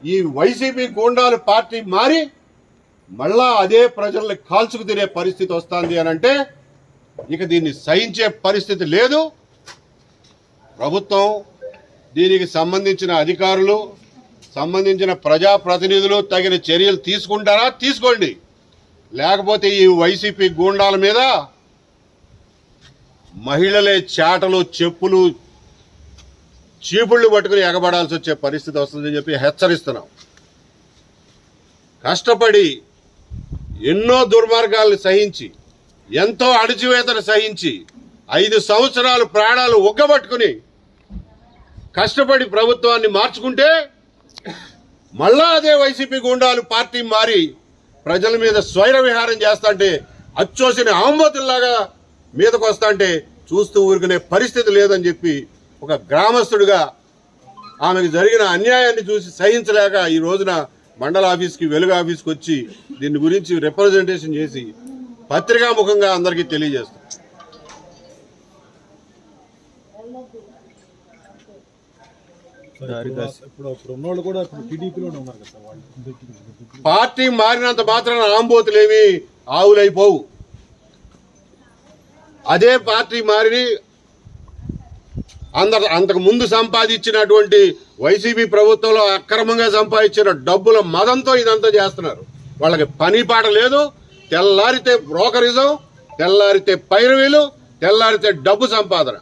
ఈ వైసీపీ గూండాలు పార్టీ మారి మళ్ళా అదే ప్రజల్ని కాల్చుకు తినే పరిస్థితి వస్తుంది అని అంటే ఇక దీన్ని సహించే పరిస్థితి లేదు. ప్రభుత్వం దీనికి సంబంధించిన అధికారులు, సంబంధించిన ప్రజాప్రతినిధులు తగిన చర్యలు తీసుకుంటారా? తీసుకోండి. లేకపోతే ఈ వైసీపీ గూండాల మీద మహిళలే చాటలు, చెప్పులు, చీపుళ్ళు పట్టుకుని ఎగబడాల్సి వచ్చే పరిస్థితి వస్తుందని చెప్పి హెచ్చరిస్తున్నాం. కష్టపడి ఎన్నో దుర్మార్గాలను సహించి, ఎంతో అణచివేతను సహించి 5 సంవత్సరాలు ప్రాణాలు ఒగ్గబట్టుకుని కష్టపడి ప్రభుత్వాన్ని మార్చుకుంటే మళ్ళా అదే వైసీపీ గూండాలు పార్టీ మారి ప్రజల మీద స్వైర విహారం చేస్తాంటే, అచ్చోసిన ఆంబోతుల్లాగా మీదకు వస్తాంటే చూస్తూ ఊరుకునే పరిస్థితి లేదని చెప్పి ఒక గ్రామస్తుడిగా ఆమెకు జరిగిన అన్యాయాన్ని చూసి సహించలేక ఈ రోజున మండల ఆఫీస్కి, వెలుగు ఆఫీస్కి వచ్చి దీని గురించి రిప్రజెంటేషన్ చేసి పత్రికాముఖంగా అందరికీ తెలియజేస్తాం. పార్టీ మారినంత మాత్రాన ఆంబోతులేమి ఆవులైపోవు. అదే పార్టీ మారి అంతకు ముందు సంపాదించినటువంటి వైసీపీ ప్రభుత్వంలో అక్రమంగా సంపాదించిన డబ్బుల మదంతో ఇదంతా చేస్తున్నారు. వాళ్ళకి పని పాట లేదు. తెల్లారితే బ్రోకరిజం, తెల్లారితే పైరవీలు, తెల్లారితే డబ్బు సంపాదన,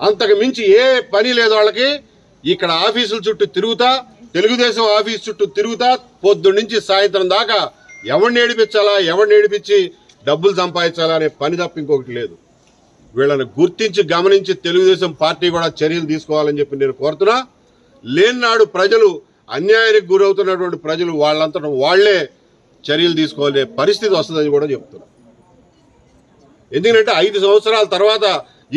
అంతకు మించి ఏ పని లేదు వాళ్ళకి. ఇక్కడ ఆఫీసుల చుట్టూ తిరుగుతా, తెలుగుదేశం ఆఫీస్ చుట్టూ తిరుగుతా పొద్దు నుంచి సాయంత్రం దాకా ఎవరిని ఏడిపించాలా, ఎవరిని ఏడిపించి డబ్బులు సంపాదించాలా అనే పని తప్ప ఇంకొకటి లేదు. వీళ్ళని గుర్తించి గమనించి తెలుగుదేశం పార్టీ కూడా చర్యలు తీసుకోవాలని చెప్పి నేను కోరుతున్నా. లేనినాడు ప్రజలు, అన్యాయానికి గురవుతున్నటువంటి ప్రజలు వాళ్ళంతటా వాళ్లే చర్యలు తీసుకోవాలనే పరిస్థితి వస్తుందని కూడా చెప్తున్నా. ఎందుకంటే 5 సంవత్సరాల తర్వాత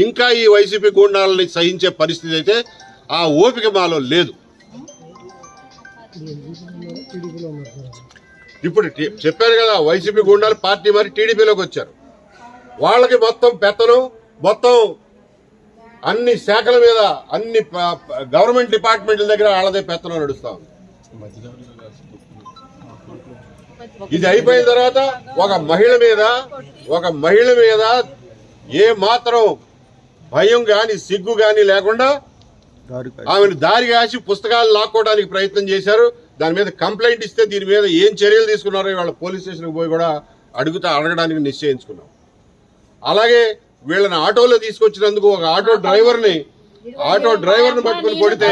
ఇంకా ఈ వైసీపీ గూండాలని సహించే పరిస్థితి అయితే ఆ ఓపిక మాలో లేదు. ఇప్పుడు చెప్పారు కదా, వైసీపీ గూండాలు పార్టీ మరి టీడీపీలోకి వచ్చారు. వాళ్ళకి మొత్తం పెత్తనం, మొత్తం అన్ని శాఖల మీద, అన్ని గవర్నమెంట్ డిపార్ట్మెంట్ల దగ్గర వాళ్ళదే పెత్తనం నడుస్తా ఉంది. ఇది అయిపోయిన తర్వాత ఒక మహిళ మీద ఏ మాత్రం భయం గాని, సిగ్గు గాని లేకుండా ఆమెను దారి కాసి పుస్తకాలు లాక్కోవడానికి ప్రయత్నం చేశారు. దాని మీద కంప్లైంట్ ఇస్తే దీని మీద ఏం చర్యలు తీసుకున్నారో వాళ్ళ పోలీస్ స్టేషన్కి పోయి కూడా అడగడానికి నిశ్చయించుకున్నాం. అలాగే వీళ్ళని ఆటోలో తీసుకొచ్చినందుకు ఒక ఆటో డ్రైవర్ని పట్టుకుని కొడితే